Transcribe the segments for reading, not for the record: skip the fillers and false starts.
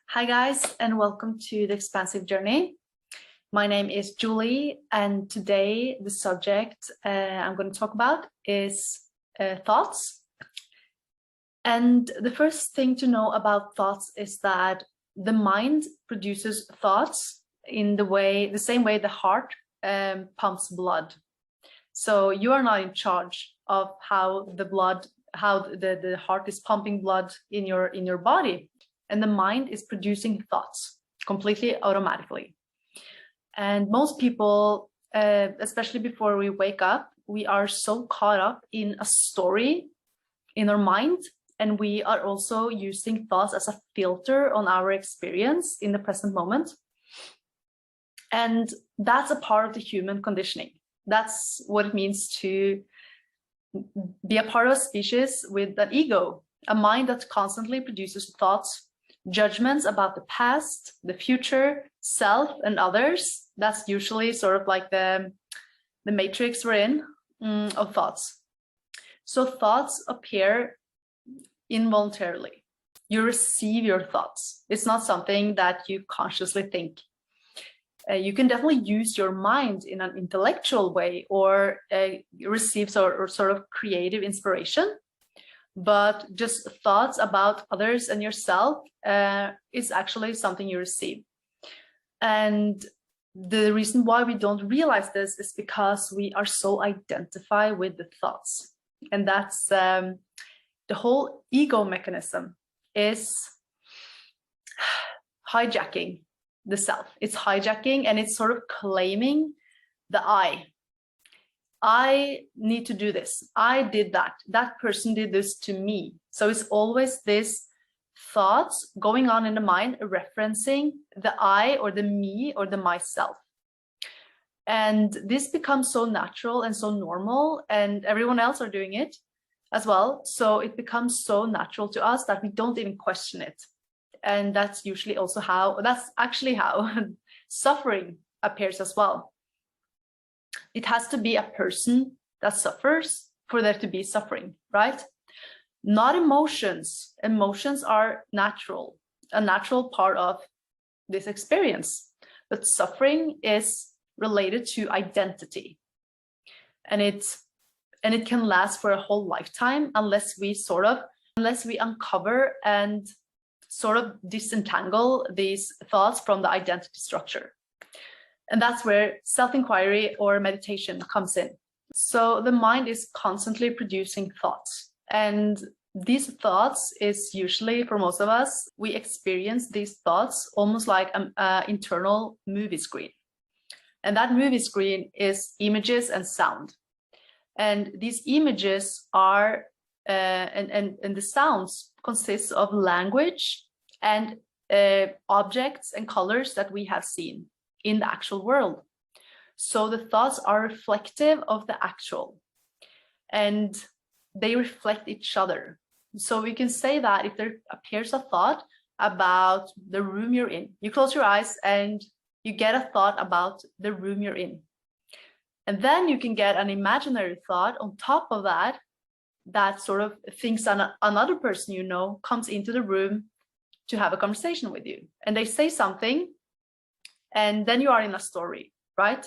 Hi guys, and welcome to the Expansive Journey. My name is Julie, and today the subject I'm going to talk about is thoughts. And the first thing to know about thoughts is that the mind produces thoughts in the same way the heart pumps blood. So you are not in charge of how the heart is pumping blood in your body. And the mind is producing thoughts completely automatically. And most people, especially before we wake up, we are so caught up in a story in our mind, and we are also using thoughts as a filter on our experience in the present moment. And that's a part of the human conditioning. That's what it means to be a part of a species with an ego, a mind that constantly produces thoughts, judgments about the past, the future, self, and others. That's usually sort of like the matrix we're in of thoughts. So thoughts appear involuntarily. You receive your thoughts. It's not something that you consciously think. You can definitely use your mind in an intellectual way or receive sort of creative inspiration. But just thoughts about others and yourself is actually something you receive. And the reason why we don't realize this is because we are so identified with the thoughts. And that's the whole ego mechanism is hijacking the self. It's hijacking and it's sort of claiming the I need to do this. I did that. That person did this to me. So it's always this thoughts going on in the mind referencing the I or the me or the myself. And this becomes so natural and so normal, and everyone else are doing it as well. So it becomes so natural to us that we don't even question it. And that's actually how suffering appears as well. It has to be a person that suffers for there to be suffering, right? Not emotions. Emotions are natural, a natural part of this experience. But suffering is related to identity. And it can last for a whole lifetime unless we uncover and sort of disentangle these thoughts from the identity structure. And that's where self-inquiry or meditation comes in. So the mind is constantly producing thoughts. And these thoughts is usually, for most of us, we experience these thoughts almost like an internal movie screen. And that movie screen is images and sound. And these images are, and the sounds consist of language and objects and colors that we have seen in the actual world. So the thoughts are reflective of the actual, and they reflect each other. So we can say that if there appears a thought about the room you're in, you close your eyes and you get a thought about the room you're in. And then you can get an imaginary thought on top of that, that sort of thinks another person you know comes into the room to have a conversation with you. And they say something, and then you are in a story, right?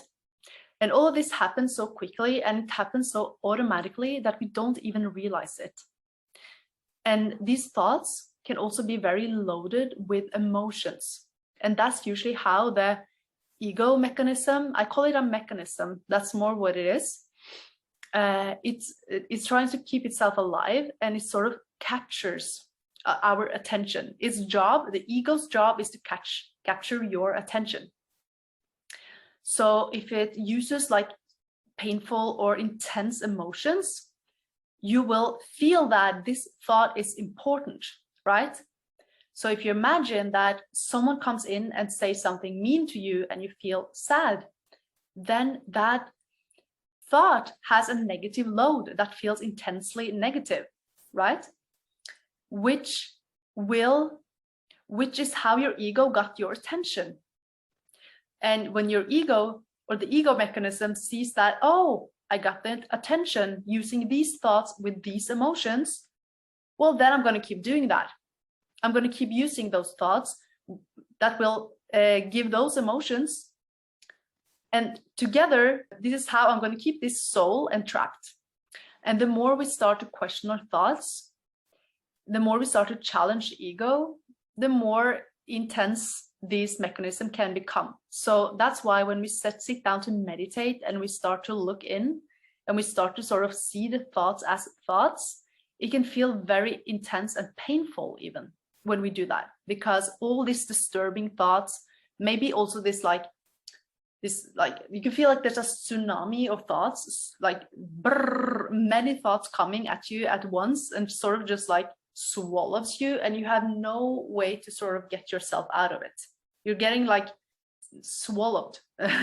And all of this happens so quickly, and it happens so automatically that we don't even realize it. And these thoughts can also be very loaded with emotions. And that's usually how the ego mechanism, I call it a mechanism, that's more what it is. It's trying to keep itself alive, and it sort of captures our attention. Its job, the ego's job, is to capture your attention. So if it uses like painful or intense emotions, you will feel that this thought is important, right? So if you imagine that someone comes in and says something mean to you and you feel sad, then that thought has a negative load that feels intensely negative, right? Which is how your ego got your attention. And when your ego or the ego mechanism sees that, oh, I got the attention using these thoughts with these emotions, well, then I'm going to keep doing that. I'm going to keep using those thoughts that will give those emotions. And together, this is how I'm going to keep this soul entrapped. And the more we start to question our thoughts, the more we start to challenge the ego, the more intense this mechanism can become. So that's why when we sit down to meditate and we start to look in and we start to sort of see the thoughts as thoughts, it can feel very intense and painful even when we do that, because all these disturbing thoughts, maybe also this you can feel like there's a tsunami of thoughts, like brrr, many thoughts coming at you at once and sort of just like swallows you, and you have no way to sort of get yourself out of it. You're getting like swallowed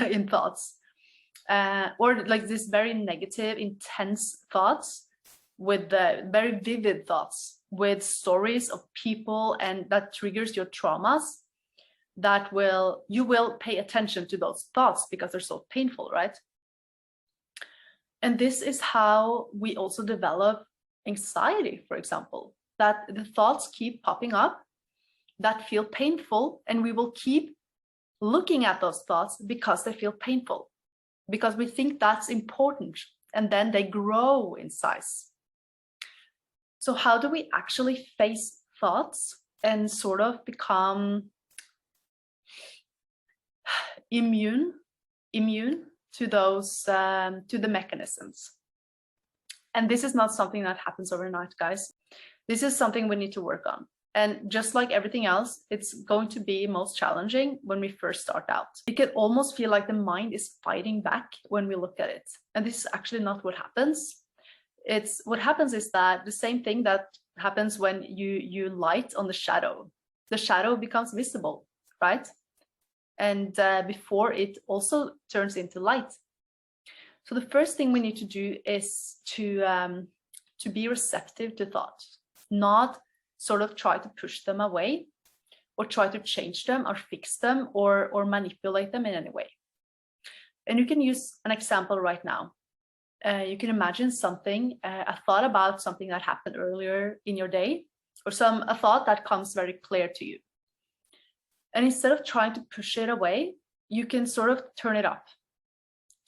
in thoughts, or like this very negative, intense thoughts with very vivid thoughts with stories of people, and that triggers your traumas. That you will pay attention to those thoughts because they're so painful, right? And this is how we also develop anxiety, for example, that the thoughts keep popping up that feel painful, and we will keep looking at those thoughts because they feel painful, because we think that's important, and then they grow in size. So how do we actually face thoughts and sort of become immune to those to the mechanisms? And this is not something that happens overnight, guys. This is something we need to work on. And just like everything else, it's going to be most challenging when we first start out. It can almost feel like the mind is fighting back when we look at it. And this is actually not what happens. What happens is that the same thing that happens when you light on the shadow. The shadow becomes visible, right? And before it also turns into light. So the first thing we need to do is to be receptive to thoughts, not sort of try to push them away or try to change them or fix them or manipulate them in any way. And you can use an example right now. You can imagine something, a thought about something that happened earlier in your day, or a thought that comes very clear to you. And instead of trying to push it away, you can sort of turn it up,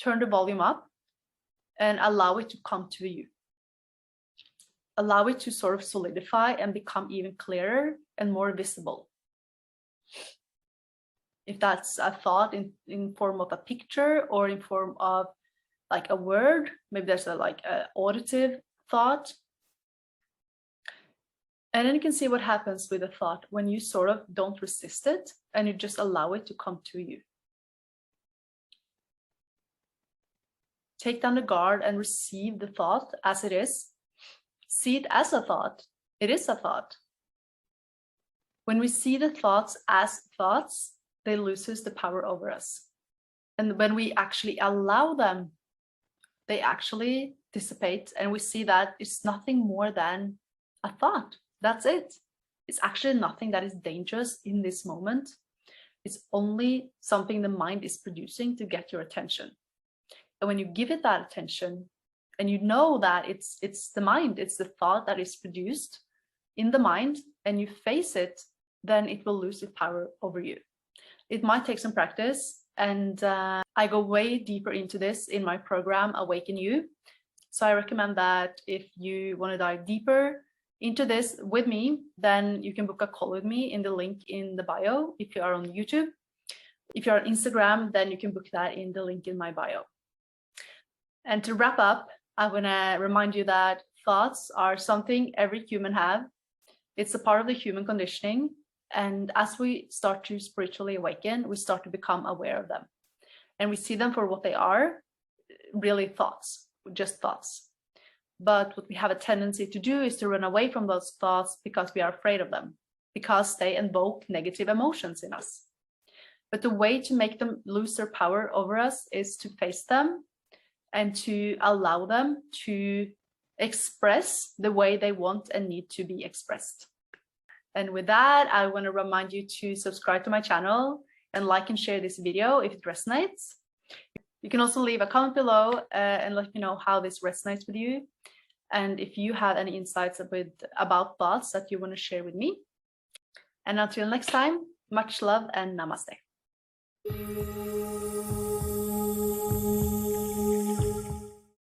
turn the volume up, and allow it to come to you. Allow it to sort of solidify and become even clearer and more visible. If that's a thought in form of a picture or in form of like a word, maybe there's a auditive thought. And then you can see what happens with a thought when you sort of don't resist it and you just allow it to come to you. Take down the guard and receive the thought as it is. See it as a thought. It is a thought. When we see the thoughts as thoughts, they lose the power over us. And when we actually allow them, they actually dissipate, and we see that it's nothing more than a thought. That's it. It's actually nothing that is dangerous in this moment. It's only something the mind is producing to get your attention. And when you give it that attention, and you know that it's the mind, it's the thought that is produced in the mind, and you face it, then it will lose its power over you. It might take some practice, and I go way deeper into this in my program, Awaken You. So I recommend that if you want to dive deeper into this with me, then you can book a call with me in the link in the bio if you are on YouTube. If you're on Instagram, then you can book that in the link in my bio. And to wrap up, I want to remind you that thoughts are something every human have. It's a part of the human conditioning. And as we start to spiritually awaken, we start to become aware of them. And we see them for what they are, really thoughts, just thoughts. But what we have a tendency to do is to run away from those thoughts because we are afraid of them, because they invoke negative emotions in us. But the way to make them lose their power over us is to face them and to allow them to express the way they want and need to be expressed. And with that, I want to remind you to subscribe to my channel and like and share this video if it resonates. You can also leave a comment below and let me know how this resonates with you. And if you have any insights about thoughts that you want to share with me. And until next time, much love and namaste.